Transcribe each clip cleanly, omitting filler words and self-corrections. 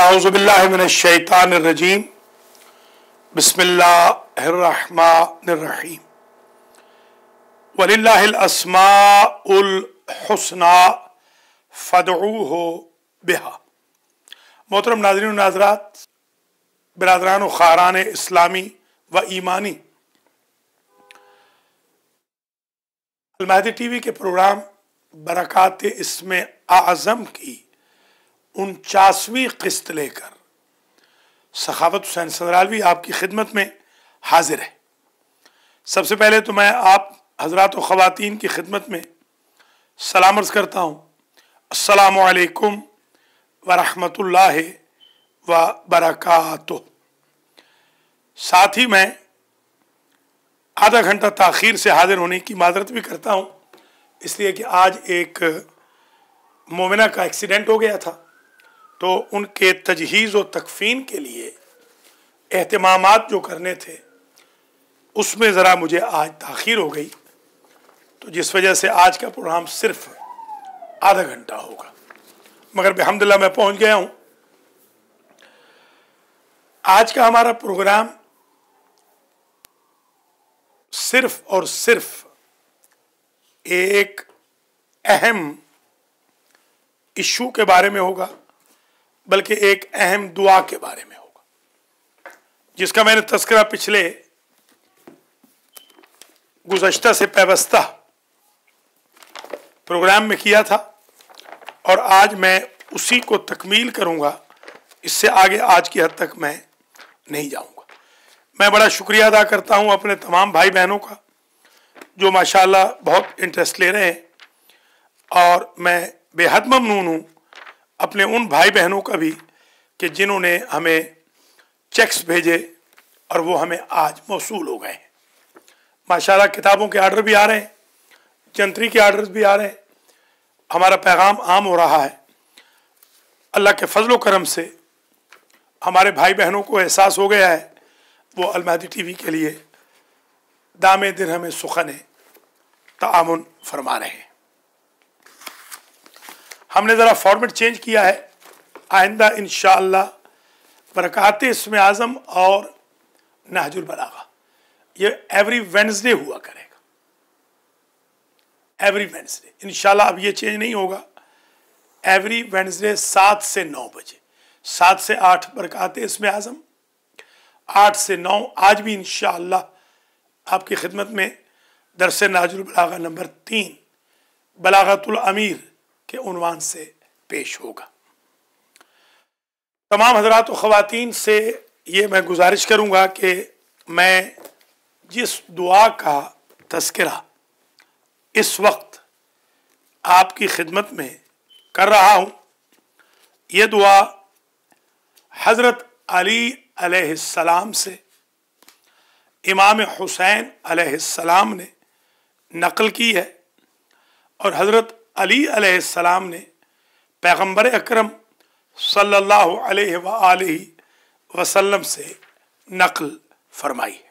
अऊज़ु बिल्लाहि मिनश्शैतानिर्रजीम बिस्मिल्लाहिर्रहमानिर्रहीम वलिल्लाहिल अस्माउल हुस्ना फदऊहु बिहा। मोहतरम नाज़रीन व नाज़रात, बिरादरान व ख़ारान इस्लामी व ईमानी, अल-महदी टीवी के प्रोग्राम बरक़ात इस्मे आज़म की 49वीं किस्त लेकर सखावत हुसैन सदरालवी आपकी खिदमत में हाजिर है। सबसे पहले तो मैं आप हज़रात व ख़वातीन की खिदमत में सलाम अर्ज़ करता हूँ, अस्सलामु अलैकुम व रहमतुल्लाहि व बरकातुहू। साथ ही मैं आधा घंटा ताख़ीर से हाजिर होने की माज़रत भी करता हूँ, इसलिए कि आज एक मोमिना का एक्सीडेंट हो गया था, तो उनके तजहीज़ व तकफ़ीन के लिए एहतमामात जो करने थे उसमें ज़रा मुझे आज ताख़ीर हो गई, तो जिस वजह से आज का प्रोग्राम सिर्फ आधा घंटा होगा, मगर बिहम्दुलिल्लाह मैं पहुँच गया हूँ। आज का हमारा प्रोग्राम सिर्फ और सिर्फ एक अहम इशू के बारे में होगा, बल्कि एक अहम दुआ के बारे में होगा, जिसका मैंने तज़किरा पिछले गुज़श्ता से पैवस्ता प्रोग्राम में किया था और आज मैं उसी को तकमील करूंगा। इससे आगे आज की हद तक मैं नहीं जाऊंगा। मैं बड़ा शुक्रिया अदा करता हूं अपने तमाम भाई बहनों का जो माशाअल्लाह बहुत इंटरेस्ट ले रहे हैं, और मैं बेहद ममनून हूँ अपने उन भाई बहनों का भी कि जिन्होंने हमें चेक्स भेजे और वो हमें आज मौसूल हो गए हैं। माशाअल्लाह किताबों के आर्डर भी आ रहे हैं, जंतरी के आर्डर्स भी आ रहे हैं, हमारा पैगाम आम हो रहा है। अल्लाह के फजल व करम से हमारे भाई बहनों को एहसास हो गया है, वो अल-महदी टीवी के लिए दामे दिरहम सुखन तामुन फरमा रहे हैं। हमने ज़रा फॉर्मेट चेंज किया है, आइंदा इंशाअल्लाह बरक़ात इस्मे आज़म और नहजुल बलागा ये एवरी वेडनेसडे हुआ करेगा, एवरी वेडनेसडे इंशाअल्लाह। अब ये चेंज नहीं होगा, एवरी वेडनेसडे 7 से 9 बजे, 7 से 8 बरक़ात इस्मे आज़म, 8 से 9 आज भी इंशाअल्लाह आपकी खिदमत में दरस नहजुल बलागा नंबर 3 बलागतुल अमीर के उन्वान से पेश होगा। तमाम हज़रात व ख़वातीन से ये मैं गुजारिश करूँगा कि मैं जिस दुआ का तज़किरा इस वक्त आपकी खिदमत में कर रहा हूँ, ये दुआ हज़रत अली अलैहिस्सलाम से इमाम हुसैन अलैहिस्सलाम ने नक़ल की है, और हज़रत अली अलैहिस्सलाम ने पैगम्बर अकरम सल्लल्लाहु अलैहि व आलिहि वसल्लम से नक़ल फरमाई है।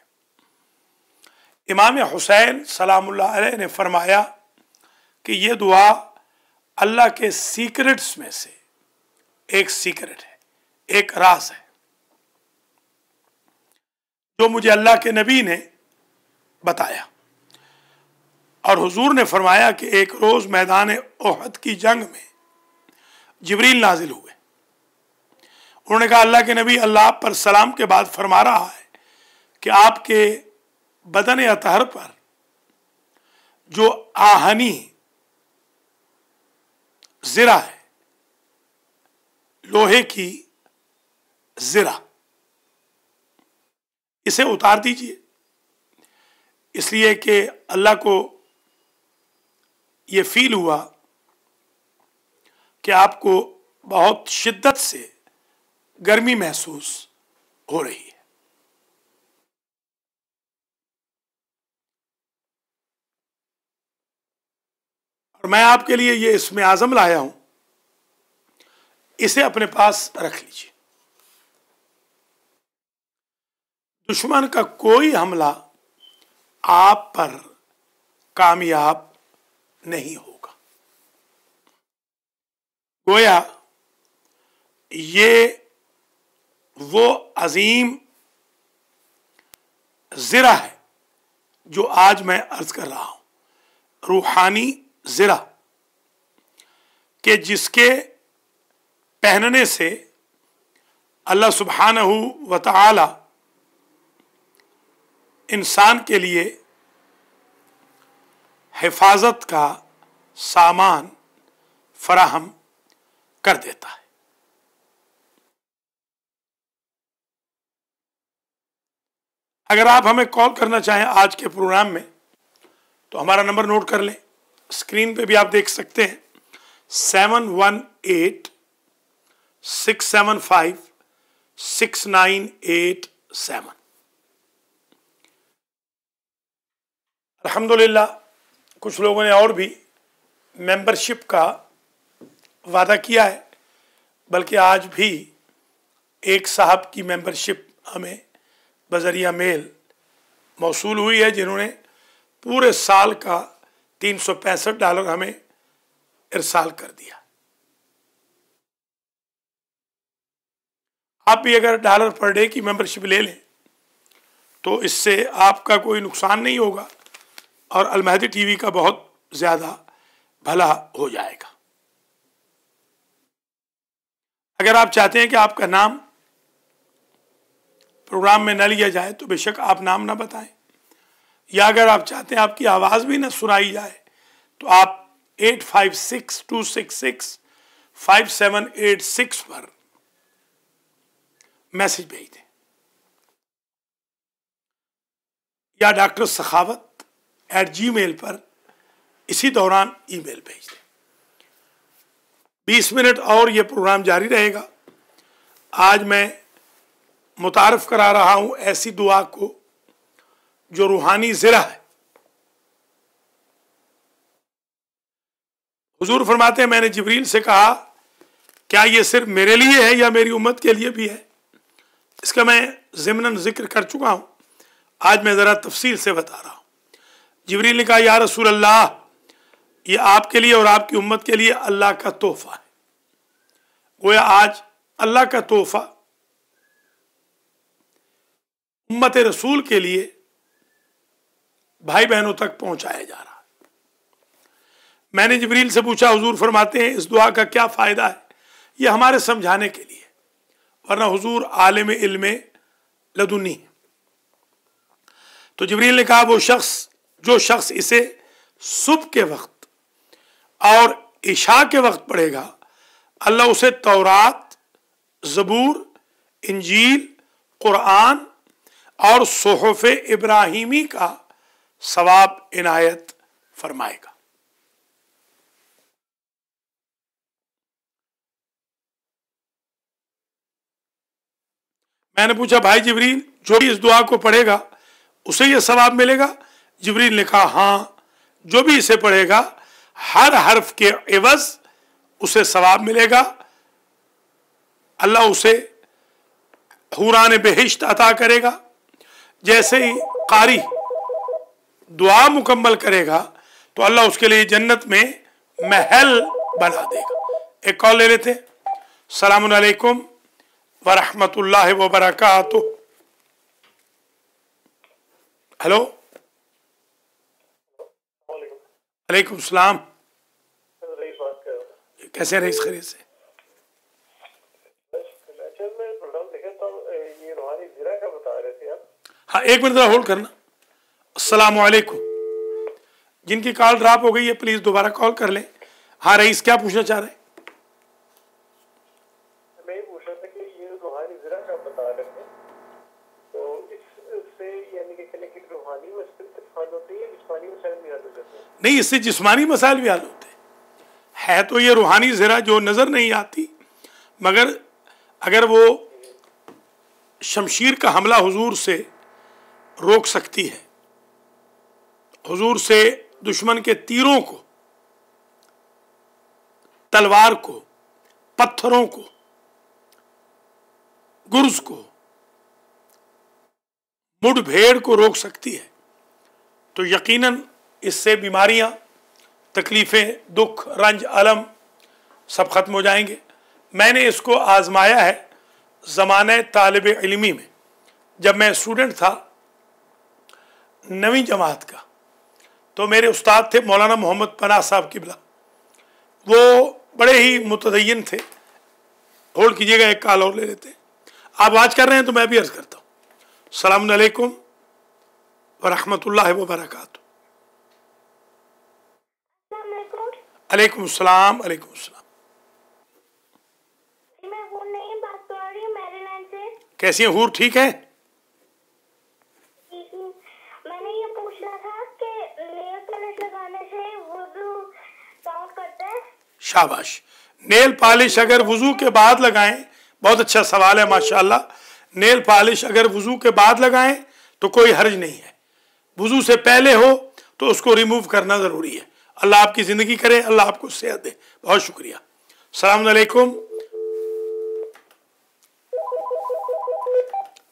इमाम हुसैन सलामुल्लाह अलैहि ने फरमाया कि ये दुआ अल्लाह के सीक्रेट्स में से एक सीक्रेट है, एक राज है, जो मुझे अल्लाह के नबी ने बताया। और हुजूर ने फरमाया कि एक रोज़ मैदान ओहद की जंग में जिब्रील नाजिल हुए। उन्होंने कहा, अल्लाह के नबी अल्लाह पर सलाम के बाद फरमा रहा है कि आपके बदन अतहर पर जो आहनी ज़िरा है, लोहे की ज़िरा, इसे उतार दीजिए, इसलिए कि अल्लाह को ये फील हुआ कि आपको बहुत शिद्दत से गर्मी महसूस हो रही है। और मैं आपके लिए ये इस्मे आज़म लाया हूं, इसे अपने पास रख लीजिए। दुश्मन का कोई हमला आप पर कामयाब नहीं होगा। गोया ये وہ عظیم زرہ ہے جو آج میں عرض کر رہا ہوں، روحانی زرہ، کہ جس کے پہننے سے اللہ سبحانہ و تعالی انسان کے لیے حفاظت کا سامان فراہم کر دیتا ہے۔ اگر آپ ہمیں کال کرنا چاہیں آج کے پروگرام میں تو ہمارا نمبر نوٹ کر لیں، اسکرین پہ بھی آپ دیکھ سکتے ہیں، 7186756987۔ الحمدللہ کچھ لوگوں نے اور بھی ممبرشپ کا وعدہ کیا ہے، بلکہ آج بھی ایک صاحب کی ممبرشپ ہمیں بذریعہ میل موصول ہوئی ہے، جنہوں نے پورے سال کا $365 ہمیں ارسال کر دیا۔ آپ بھی اگر $1 پر ڈے کی ممبرشپ لے لیں تو اس سے آپ کا کوئی نقصان نہیں ہوگا اور المہدی ٹی وی کا بہت زیادہ بھلا ہو جائے گا۔ اگر آپ چاہتے ہیں کہ آپ کا نام پروگرام میں نہ لیا جائے تو بے شک آپ نام نہ بتائیں، یا اگر آپ چاہتے ہیں آپ کی آواز بھی نہ سنائی جائے تو آپ 8562665786 پر میسج بھیج دیں، یا drsakhavat@gmail پر اسی دوران ای میل بھیج دیں۔ 20 منٹ اور یہ پروگرام جاری رہے گا۔ آج میں متعارف کرا رہا ہوں ایسی دعا کو جو روحانی زرہ ہے۔ حضور فرماتے ہیں میں نے جبریل سے کہا کیا یہ صرف میرے لیے ہے یا میری امت کے لیے بھی ہے؟ اس کا میں ضمناً ذکر کر چکا ہوں، آج میں ذرا تفصیل سے بتا رہا ہوں۔ جبریل نے کہا یا رسول اللہ، یہ آپ کے لیے اور آپ کی امت کے لیے اللہ کا تحفہ ہے۔ گویا آج اللہ کا تحفہ امت رسول کے لیے بھائی بہنوں تک پہنچایا جا رہا ہے۔ میں نے جبریل سے پوچھا، حضور فرماتے ہیں اس دعا کا کیا فائدہ ہے؟ یہ ہمارے سمجھانے کے لیے، ورنہ حضور عالم علم لدنی ہے۔ تو جبریل نے کہا جو شخص اسے صبح کے وقت اور عشاء کے وقت پڑھے گا، اللہ اسے تورات، زبور، انجیل، قرآن اور صحف ابراہیمی کا ثواب عنایت فرمائے گا۔ میں نے پوچھا بھائی جبریل، جو بھی اس دعا کو پڑھے گا اسے یہ ثواب ملے گا؟ جبریل نے کہا ہاں، جو بھی اسے پڑھے گا ہر حرف کے عوض اسے ثواب ملے گا، اللہ اسے حوران بہشت عطا کرے گا۔ جیسے ہی قاری دعا مکمل کرے گا تو اللہ اس کے لیے جنت میں محل بنا دے گا۔ ایک کال لے لیتے ہیں۔ السلام علیکم ورحمۃ اللہ وبرکاتہ۔ ہلو، وعلیکم السلام، کیسے رئیس؟ خیریت سے؟ ہاں ایک منٹ ذرا ہولڈ کرنا۔ السلام علیکم، جن کی کال ڈراپ ہو گئی ہے پلیز دوبارہ کال کر لیں۔ ہاں رئیس، کیا پوچھنا چاہ رہے ہیں؟ میں یہ پوچھ رہا تھا کہ یہ روحانی زرہ کا بتا رہے تھے، تو اس سے یعنی کہ روحانی مسائل حل ہوتے ہیں یا جسمانی مسائل بھی حل ہو جاتے ہیں؟ نہیں، اس سے جسمانی مسائل بھی حل ہوتے ہیں۔ ہے تو یہ روحانی زرہ جو نظر نہیں آتی، مگر اگر وہ شمشیر کا حملہ حضور سے روک سکتی ہے، حضور سے دشمن کے تیروں کو، تلوار کو، پتھروں کو، گرز کو، مڈ بھیڑ کو روک سکتی ہے، تو یقیناً اس سے بیماریاں، تکلیفیں، دکھ، رنج، الم سب ختم ہو جائیں گے۔ میں نے اس کو آزمایا ہے، ज़माने तालिब इल्मी में, जब मैं स्टूडेंट था 9वीं जमात का, तो मेरे उस्ताद थे मौलाना मोहम्मद पनाह साहब किबला। वो बड़े ही मुतदय्यन थे। होल्ड कीजिएगा, एक कॉल और ले लेते हैं। आप बात कर रहे हैं तो मैं भी अर्ज करता हूँ। अस्सलामु अलैकुम व रहमतुल्लाहि व बरकातुहू। अलैकुम सलाम। अलैकुम सलाम। मैं हूर नहीं बात कर रही हूँ मैरीलैंड से। कैसी हैं हूर, ठीक है? मैंने ये पूछना था कि नेल पॉलिश लगाने से वुजू काउंट करता है? शाबाश। नेल पॉलिश अगर वुजू के बाद लगाएं, बहुत अच्छा सवाल है माशाल्लाह। नेल पॉलिश अगर वुजू के बाद लगाएं तो कोई हर्ज नहीं है। वुजू से पहले हो तो उसको रिमूव करना ज़रूरी है। अल्लाह आपकी ज़िंदगी करे, अल्लाह आपको सेहत दे। बहुत शुक्रिया। अस्सलाम अलैकुम।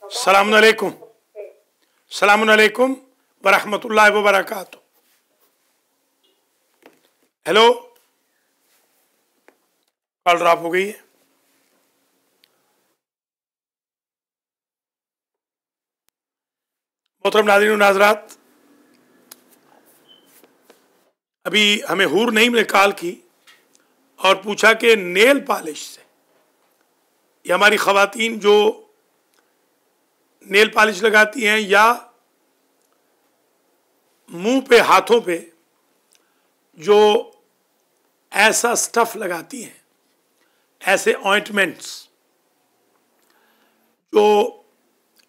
अस्सलाम अलैकुम। अस्सलाम अलैकुम व रहमतुल्लाहि व बरकातुहू। हेलो, कॉल ड्रॉप हो गई है। मोहतरम नाज़रीन व नाज़रात, अभी हमें हूर नईम ने कॉल की और पूछा कि नेल पॉलिश से, ये हमारी ख़वातीन जो नेल पॉलिश लगाती हैं या मुंह पे हाथों पे जो ऐसा स्टफ लगाती हैं, ऐसे ऑइंटमेंट्स जो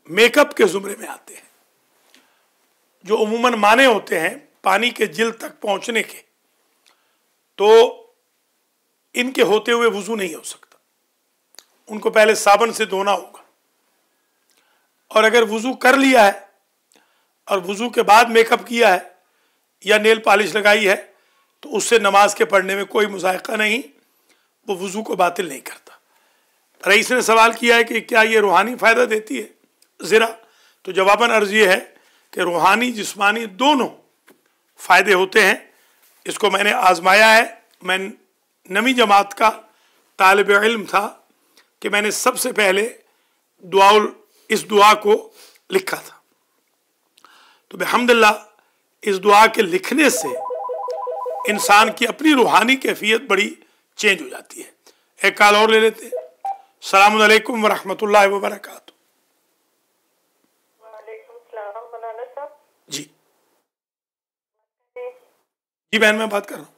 मेकअप के ज़ुमरे में आते हैं, जो उमूमन माने होते हैं पानी के जिल्द तक पहुंचने के, तो इनके होते हुए वुजू नहीं हो सकता। उनको पहले साबुन से धोना होगा, और अगर वुजू कर लिया है और वुजू के बाद मेकअप किया है या नेल पॉलिश लगाई है तो उससे नमाज के पढ़ने में कोई मुज़ायक़ा नहीं, वो वुजू को बातिल नहीं करता। रईस ने सवाल किया है कि क्या ये रूहानी फ़ायदा देती है ज़रा, तो जवाबन अर्ज़ ये है कि रूहानी जिस्मानी दोनों फ़ायदे होते हैं। इसको मैंने आज़माया है। मैं 9वीं जमात का तालिब इल्म था कि मैंने सबसे पहले इस दुआ को लिखा था। तो बिहम्दिल्लाह इस दुआ के लिखने से इंसान की अपनी रूहानी कैफियत बड़ी चेंज हो जाती है। एक कॉल और ले लेते हैं। अस्सलामु अलैकुम व रहमतुल्लाहि व बरकातुहू। जी जी बहन, मैं बात कर रहा हूँ।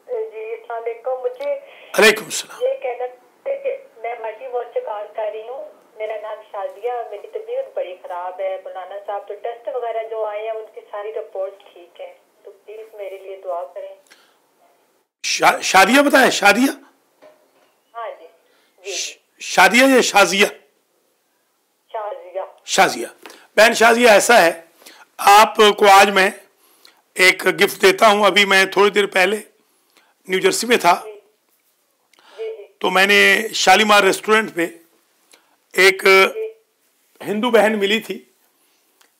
जी अस्सलाम वालेकुम। मुझे अलैकुम सलाम। ये कहना है कि मैं माटी वॉच से कॉल कर रही हूँ। मेरा नाम शादिया, मेरी तबीयत बड़ी ख़राब है मौलाना साहब। तो टेस्ट वगैरह जो आए हैं उनकी सारी रिपोर्ट ठीक है, तो प्लीज़ मेरे लिए दुआ करें। शादिया बताया? शादिया? हाँ जी। शादिया या शाजिया? शाजिया। शाजिया। बहन शाजिया, ऐसा है, आपको आज मैं एक गिफ्ट देता हूं। अभी मैं थोड़ी देर पहले न्यू जर्सी में था, तो मैंने शालीमार रेस्टोरेंट पे एक हिंदू बहन मिली थी।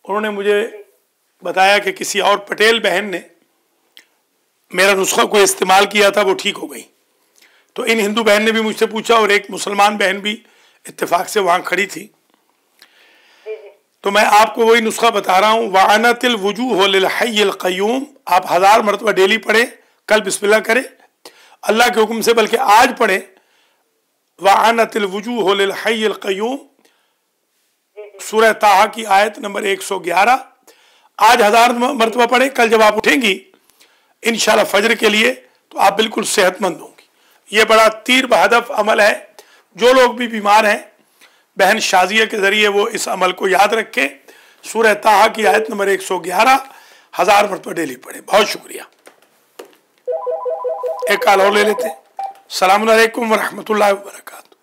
उन्होंने मुझे बताया कि किसी और पटेल बहन ने मेरा नुस्खा को इस्तेमाल किया था, वो ठीक हो गई। तो इन हिंदू बहन ने भी मुझसे पूछा और एक मुसलमान बहन भी इत्तेफाक से वहाँ खड़ी थी। तो मैं आपको वही नुस्खा बता रहा हूँ। वानतिल वजूह लिल हय्यिल क़य्यूम, आप 1000 मरतबा डेली पढ़ें। कल बिस्मिल्लाह करें अल्लाह के हुक्म से, बल्कि आज पढ़ें वानतिल वजूह लिल हय्यिल क़य्यूम, सूरह ताहा की आयत नंबर 111। आज 1000 मरतबा पढ़ें। कल जब आप उठेंगी इंशाल्लाह फजर के लिए तो आप बिल्कुल सेहतमंद होंगी। ये बड़ा तीर बहदफ अमल है। जो लोग भी बीमार हैं, बहन शाजिया के जरिए वो इस अमल को याद रखें। सूरह ताहा की आयत नंबर 111 1000 मरतबा डेली पढ़ें। बहुत शुक्रिया। एक कॉल और ले लेते हैं। अस्सलामु अलैकुम व रहमतुल्लाहि व बरकातुहू।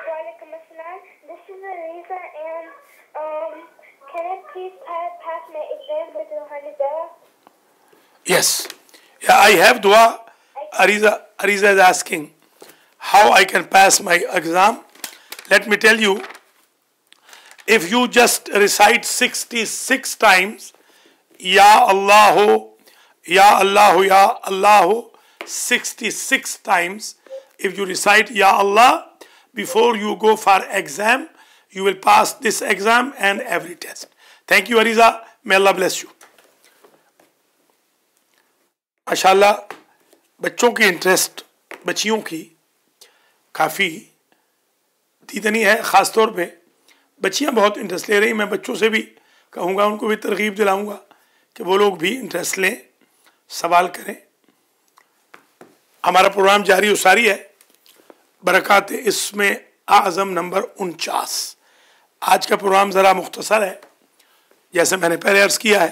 वालेकुम अस्सलाम। This is Ariza and can I please pass my exam with Ruhani Dua? Yes, yeah, I have dua. Ariza is asking how I can pass my exam. Let me tell you, if you just recite 66 times Ya Allahu, Ya Allahu, Ya Allahu 66 times, if you recite Ya Allah, before you go for exam. You will pass this exam and every test. Thank you, Ariza. May Allah bless you. माशाल्लाह बच्चों की interest, बच्चियों की काफ़ी दीदनी है। ख़ास तौर पे बच्चियां बहुत इंटरेस्ट ले रही। मैं बच्चों से भी कहूँगा, उनको भी तरगीब दिलाऊँगा कि वो लोग भी इंटरेस्ट लें, सवाल करें। हमारा प्रोग्राम जारी उसारी है। बरक़ात इसमें आज़म नंबर 49। आज का प्रोग्राम ज़रा मुख्तसर है। जैसे मैंने पहले अर्ज़ किया है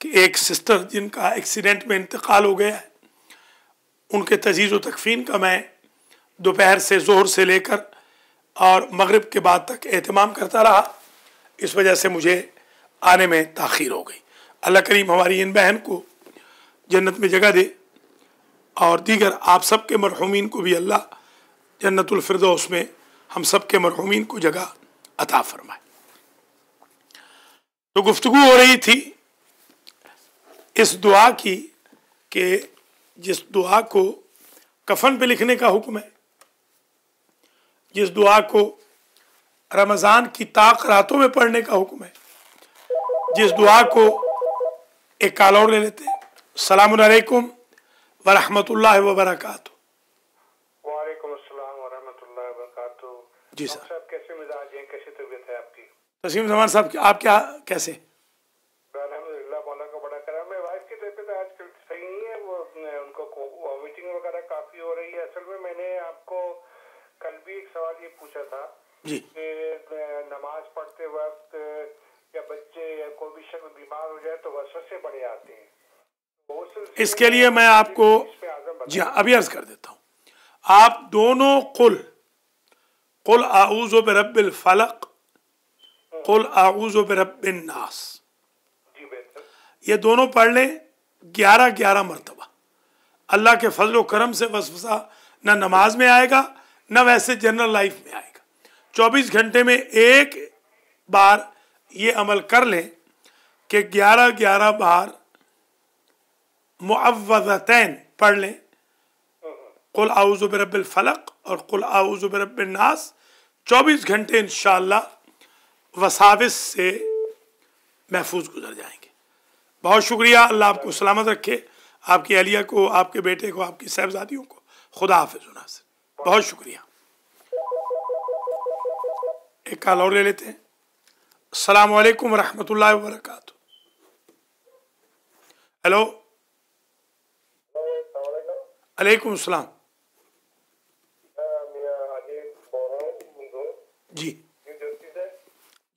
कि एक सिस्टर जिनका एक्सीडेंट में इंतकाल हो गया है, उनके तजीज़ व तकफ़ीन का मैं दोपहर से ज़ोहर से लेकर और मगरिब के बाद तक एहतमाम करता रहा। इस वजह से मुझे आने में ताख़ीर हो गई। अल्लाह करीम हमारी इन बहन को जन्नत में जगह दे और दीगर आप सब के मरहूमीन को भी अल्लाह जन्नतुल फिरदौस में हम सब के मरहूमीन को जगह अता फरमाए। तो गुफ्तगू हो रही थी इस दुआ की कि जिस दुआ को कफन पे लिखने का हुक्म है, जिस दुआ को रमज़ान की ताक रातों में पढ़ने का हुक्म है, जिस दुआ को एक कॉल और ले लेते हैं। अस्सलामु अलैकुम व रहमतुल्लाहि व बरकातहू। वालेकुम अस्सलाम व रहमतुल्लाहि व बरकातहू। जी सर। साहब कैसे मिजाज हैं, कैसी तबीयत है आपकी? तस्लीम जमान साहब, आप क्या कैसे? अल्हम्दुलिल्लाह, मौला का बड़ा करम है। वाइफ की तबीयत आजकल सही नहीं है, वो उनको वॉमिटिंग वगैरह काफी हो रही है। असल में मैंने आपको कल भी एक सवाल ये पूछा था जी कि नमाज पढ़ते वक्त या बच्चे या कोई भी शख्स बीमार हो जाए तो वसवसे बड़े आते हैं। इसके लिए मैं आपको जी हाँ अभी अर्ज कर देता हूँ। आप दोनों कुल आऊज़ु बिरब्बिल फलक, कुल आऊज़ु बिरब्बिन नास, ये दोनों पढ़ लें 11-11 मरतबा। अल्लाह के फजल व करम से वसवसा न नमाज में आएगा न वैसे जनरल लाइफ में आएगा। 24 घंटे में एक बार ये अमल कर लें कि 11-11 बार मुअव्वज़तैन पढ़ लें, कुल आऊज़ु बिरब्बिल फलक और कुल आऊज़ु बिरब्बिन नास। 24 घंटे इंशाअल्लाह वसाविस से महफूज गुजर जाएंगे। बहुत शुक्रिया। अल्लाह आपको सलामत रखे, आपकी अलिया को, आपके बेटे को, आपकी साहबजादियों को। खुदा हाफिज़ नासिर। बहुत शुक्रिया। एक कॉल और ले लेते हैं। अस्सलामु अलैकुम रहमतुल्लाहि व बरकातहू। हेलो। अलैकुम सलाम। जी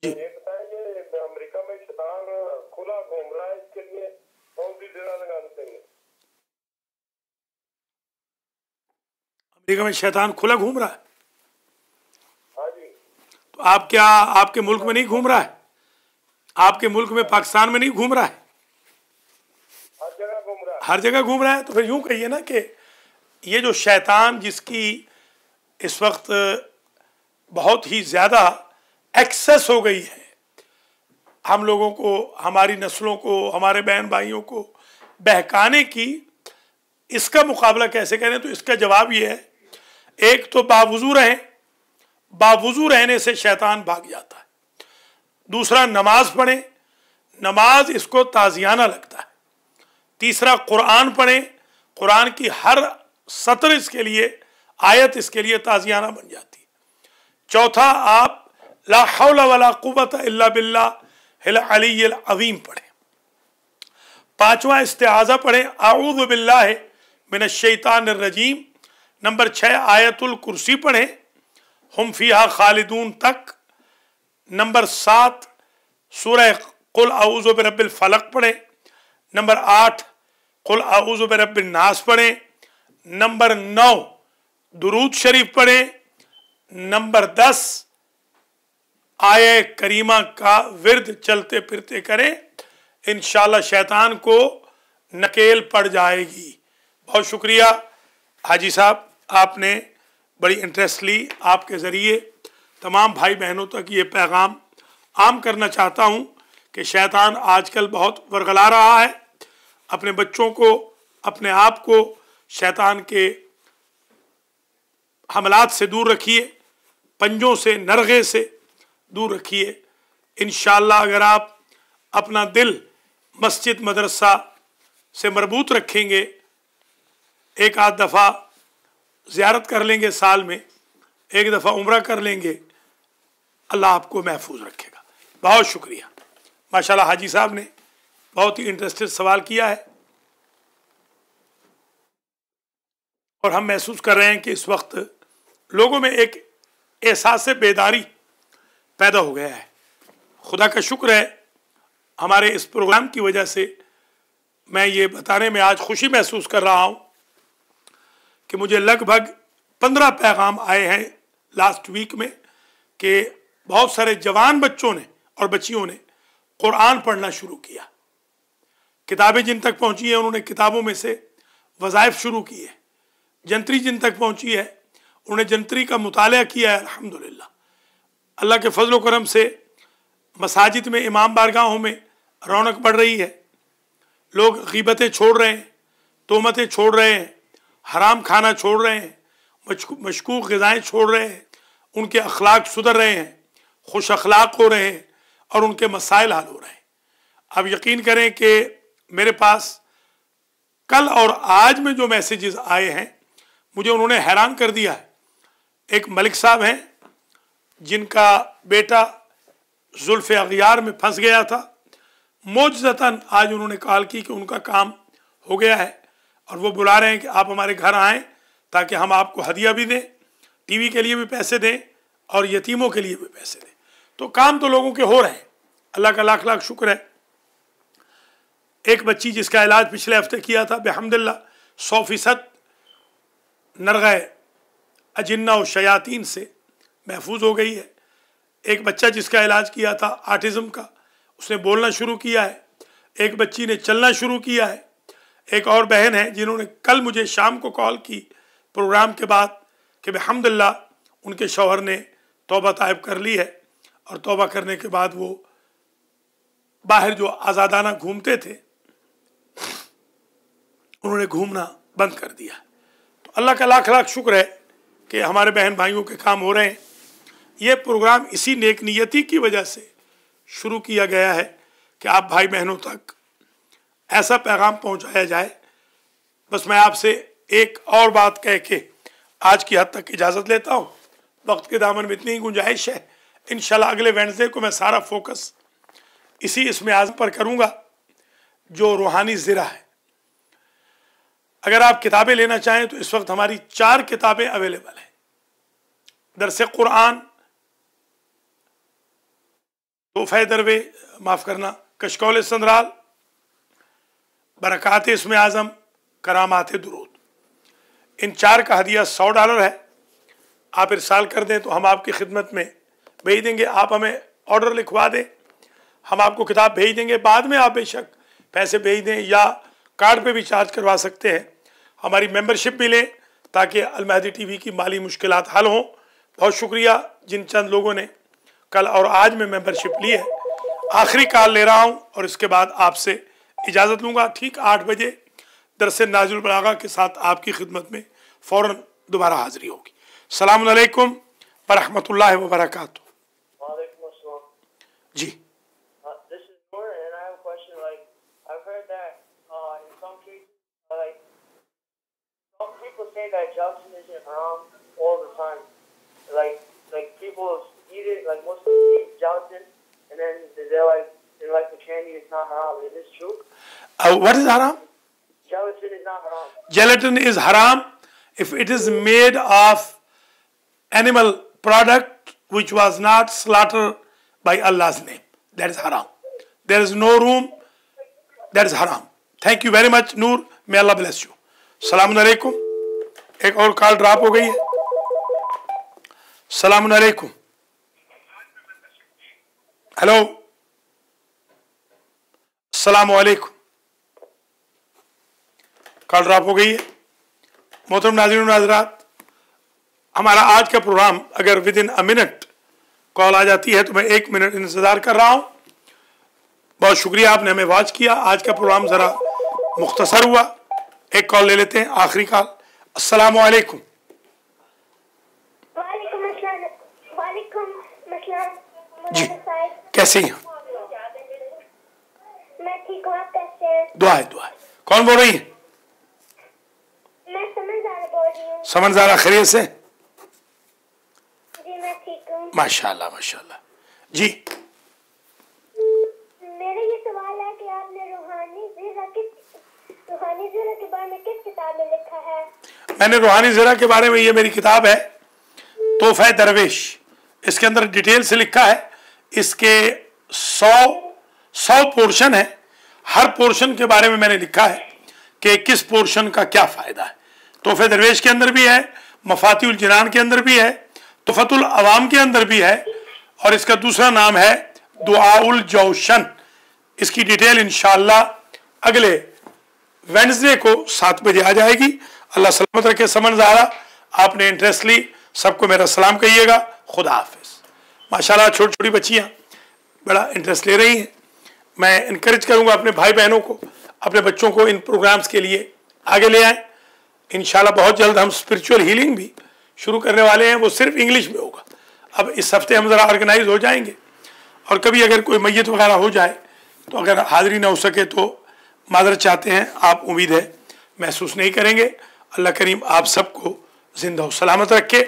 जी। अमेरिका में शैतान खुला घूम रहा है, इसके लिए कौन सी डेरा लगानी चाहिए? अमेरिका में शैतान खुला घूम रहा है? हाँ जी। तो आप क्या आपके मुल्क में नहीं घूम रहा है? आपके मुल्क में, पाकिस्तान में नहीं घूम रहा है? हर जगह घूम रहा है। हर जगह घूम रहा है। तो फिर यूं कहिए ना कि ये जो शैतान जिसकी इस वक्त बहुत ही ज़्यादा एक्सेस हो गई है, हम लोगों को, हमारी नस्लों को, हमारे बहन भाइयों को बहकाने की, इसका मुकाबला कैसे करें? तो इसका जवाब ये है, एक तो बावुज़ू रहें। बावुज़ू रहने से शैतान भाग जाता है। दूसरा, नमाज पढ़ें, नमाज इसको ताज़ियाना लगता है। तीसरा, कुरान पढ़ें, कुरान की हर सतर इसके लिए, आयत इसके लिए ताज़ियाना बन जाती है। चौथा, आप ला हौला वला कुव्वता इल्ला बिल्लाहिल अलिय्यिल अज़ीम पढ़ें। पांचवा, इस्तिआज़ा पढ़ें, आऊज़ु बिल्लाहि मिनश शैतानिर रजीम। नंबर 6, आयतुल कुर्सी पढ़ें, हुम फ़ीहा खालिदून तक। नंबर 7, सूरह कुल आऊज़ु बिरब्बिल फलक पढ़ें। नंबर 8, कुल आऊज़ु बिरब्बिन नास पढ़ें। नंबर 9, दुरूद शरीफ पढ़ें। नंबर 10, आये करीमा का विर्द चलते फिरते करें, इंशाअल्लाह शैतान को नकेल पड़ जाएगी। बहुत शुक्रिया हाजी साहब, आपने बड़ी इंटरेस्ट ली। आपके ज़रिए तमाम भाई बहनों तक ये पैगाम आम करना चाहता हूँ कि शैतान आजकल बहुत वरगला रहा है। अपने बच्चों को, अपने आप को शैतान के हमलात से दूर रखिए। पंजों से, नरगे से दूर रखिए। इंशाअल्लाह अगर आप अपना दिल मस्जिद मदरसा से मरबूत रखेंगे, एक आध दफ़ा ज़ियारत कर लेंगे, साल में एक दफ़ा उम्रा कर लेंगे, अल्लाह आपको महफूज रखेगा। बहुत शुक्रिया। माशाल्लाह हाजी साहब ने बहुत ही इंटरेस्टेड सवाल किया है और हम महसूस कर रहे हैं कि इस वक्त लोगों में एक एहसास बेदारी पैदा हो गया है। खुदा का शुक्र है, हमारे इस प्रोग्राम की वजह से मैं ये बताने में आज खुशी महसूस कर रहा हूँ कि मुझे लगभग 15 पैगाम आए हैं लास्ट वीक में कि बहुत सारे जवान बच्चों ने और बच्चियों ने कुरान पढ़ना शुरू किया। किताबें जिन तक पहुँची हैं उन्होंने किताबों में से वज़ाइफ शुरू किए। जंतरी जिन तक पहुँची है उन्होंने जंतरी का मुताला किया है। अल्हम्दुलिल्लाह, अल्लाह के फजल व करम से मसाजिद में, इमाम बारगाहों में रौनक बढ़ रही है। लोग गीबतें छोड़ रहे हैं, तोहमतें छोड़ रहे हैं, हराम खाना छोड़ रहे हैं, मशकूक ग़िज़ाएँ छोड़ रहे हैं, उनके अखलाक सुधर रहे हैं, खुश अखलाक हो रहे हैं और उनके मसाइल हल हो रहे हैं। अब यकीन करें कि मेरे पास कल और आज में जो मैसेजेस आए हैं मुझे उन्होंने हैरान कर दिया है। एक मलिक साहब हैं जिनका बेटा जुल्फ़े अग़ियार में फंस गया था। मौजज़तन आज उन्होंने कॉल की कि उनका काम हो गया है और वो बुला रहे हैं कि आप हमारे घर आएँ ताकि हम आपको हदिया भी दें, टीवी के लिए भी पैसे दें और यतीमों के लिए भी पैसे दें। तो काम तो लोगों के हो रहे हैं, अल्लाह का लाख लाख शुक्र है। एक बच्ची जिसका इलाज पिछले हफ्ते किया था, बेहम्दुलिल्लाह 100% नरग़े अजिन्ना और शयातीन से महफूज हो गई है। एक बच्चा जिसका इलाज किया था आटिज़म का, उसने बोलना शुरू किया है। एक बच्ची ने चलना शुरू किया है। एक और बहन है जिन्होंने कल मुझे शाम को कॉल की प्रोग्राम के बाद कि बेहम्दुलिल्लाह उनके शौहर ने तौबा तायब कर ली है और तौबा करने के बाद वो बाहर जो आज़ादाना घूमते थे उन्होंने घूमना बंद कर दिया। तो अल्लाह का लाख लाख शुक्र है कि हमारे बहन भाइयों के काम हो रहे हैं। ये प्रोग्राम इसी नेक नियति की वजह से शुरू किया गया है कि आप भाई बहनों तक ऐसा पैगाम पहुंचाया जाए। बस मैं आपसे एक और बात कह के आज की हद तक इजाज़त लेता हूँ। वक्त के दामन में इतनी ही गुंजाइश है। इंशाल्लाह अगले वेडनेसडे को मैं सारा फोकस इसी इसमें आज़म पर करूँगा जो रूहानी ज़िरा है। अगर आप किताबें लेना चाहें तो इस वक्त हमारी 4 किताबें अवेलेबल हैं। दरसे कुरान, तोहफ़े दरवे, माफ़ करना, कशकौल संदराल, बरक़ात इस्म आज़म, करामात दुरूद। इन 4 का हदिया $100 है। आप इरसाल कर दें तो हम आपकी खिदमत में भेज देंगे। आप हमें ऑर्डर लिखवा दें, हम आपको किताब भेज देंगे। बाद में आप बेशक पैसे भेज दें या कार्ड पे भी चार्ज करवा सकते हैं। हमारी मेंबरशिप भी लें ताकि अल महदी टीवी की माली मुश्किलात हल हों। बहुत शुक्रिया जिन चंद लोगों ने कल और आज में मेंबरशिप ली है। आखिरी कॉल ले रहा हूं और इसके बाद आपसे इजाज़त लूँगा। ठीक 8 बजे दरस नाज़िरुल बलागा के साथ आपकी खिदमत में फ़ौरन दोबारा हाज़िरी होगी। अस्सलामु अलैकुम व रहमतुल्लाहि व बरकातुहू। जी, say that gelatin isn't haram all the time. Like people eat it, like Muslims eat gelatin, and then they're like the candy is not haram. Is this true? What is haram? Gelatin is not haram. Gelatin is haram if it is made of animal product which was not slaughtered by Allah's name. That is haram. There is no room. That is haram. Thank you very much, Noor. May Allah bless you. Assalamu alaikum. एक और call drop हो गई है। अस्सलामु अलैकुम। Hello, अस्सलामु अलैकुम। Call drop हो गई है। मोहतरम नाज़रीन और हज़रात, हमारा आज का प्रोग्राम अगर within a minute call आ जाती है तो मैं 1 मिनट इंतज़ार कर रहा हूँ। बहुत शुक्रिया आपने हमें वॉच किया। आज का प्रोग्राम ज़रा मुख्तसर हुआ। एक कॉल ले लेते हैं, आखिरी कॉल। अस्सलामु अलैकुम। वालेकुम अस्सलाम जी, मौलाना साहब, कैसी हैं? मैं ठीक हूँ, आप कैसे हैं? दुआ है, दुआ है। कौन बोल रही है? मैं समझदार बोल रही हूँ। समझदारा खैरियत से? जी मैं ठीक हूँ। माशाल्लाह माशाल्लाह। जी, मेरा ये सवाल है कि आपने रूहानी ज़रा के बारे में किस किताब में लिखा है? मैंने रूहानी ज़रा के बारे में, ये मेरी किताब है तोहफा दरवेश, इसके अंदर डिटेल से लिखा है। इसके 100 पोर्शन है। हर पोर्शन के बारे में मैंने लिखा है कि किस पोर्शन का क्या फ़ायदा है। तोहफे दरवेश के अंदर भी है, मफातिउल जिनान के अंदर भी है, तुफतुल अवाम के अंदर भी है, और इसका दूसरा नाम है दुआउल जौशन। इसकी डिटेल इंशाअल्लाह अगले वेडनेसडे को 7 बजे आ जाएगी। अल्लाह सलामत रखे। समन ज़ारा, आपने इंटरेस्ट ली, सबको मेरा सलाम कहिएगा। खुदा हाफिज। माशाल्लाह छोटी छोटी बच्चियाँ बड़ा इंटरेस्ट ले रही हैं। मैं इनकरेज करूँगा अपने भाई बहनों को, अपने बच्चों को इन प्रोग्राम्स के लिए आगे ले आएँ। इंशाल्लाह बहुत जल्द हम स्पिरिचुअल हीलिंग भी शुरू करने वाले हैं, वो सिर्फ इंग्लिश में होगा। अब इस हफ्ते हम ज़रा ऑर्गेनाइज हो जाएंगे, और कभी अगर कोई मैयत वगैरह हो जाए तो अगर हाज़िरी ना हो सके तो माजरत चाहते हैं। आप उम्मीद है महसूस नहीं करेंगे। अल्लाह करीम आप सबको जिंदा और सलामत रखे।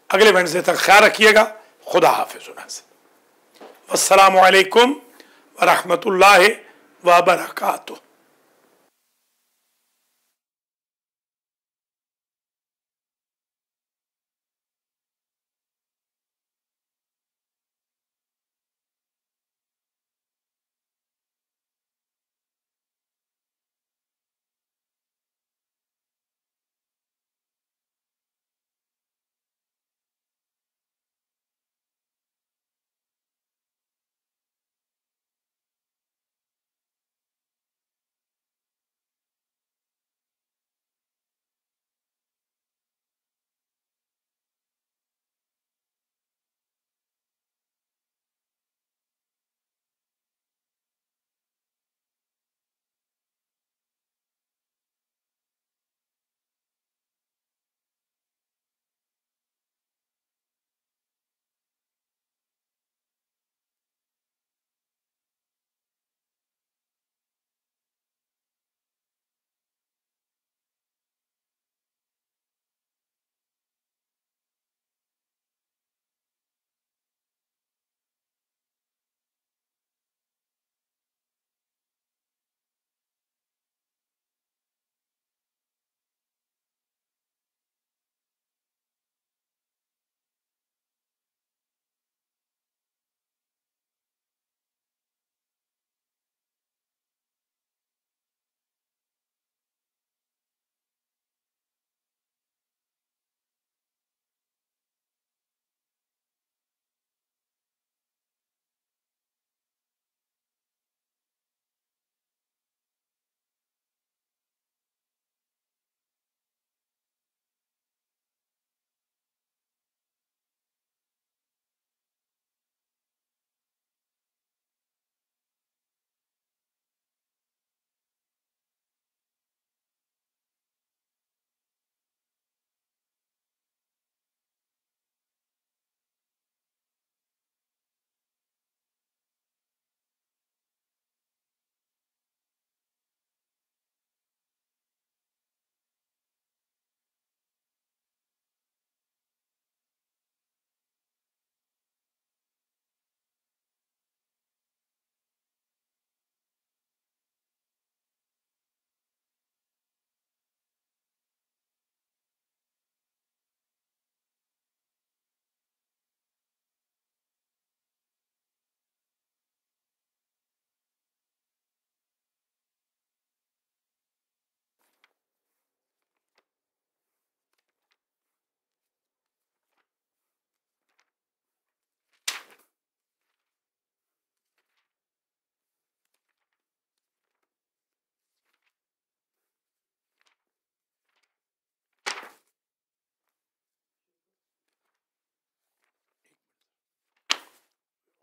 अगले वेडनेसडे तक ख्याल रखिएगा। खुदा हाफिज़। अस्सलामु अलैकुम व रहमतुल्लाहि व बरकातुहू।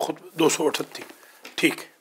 खुद 238 ठीक है।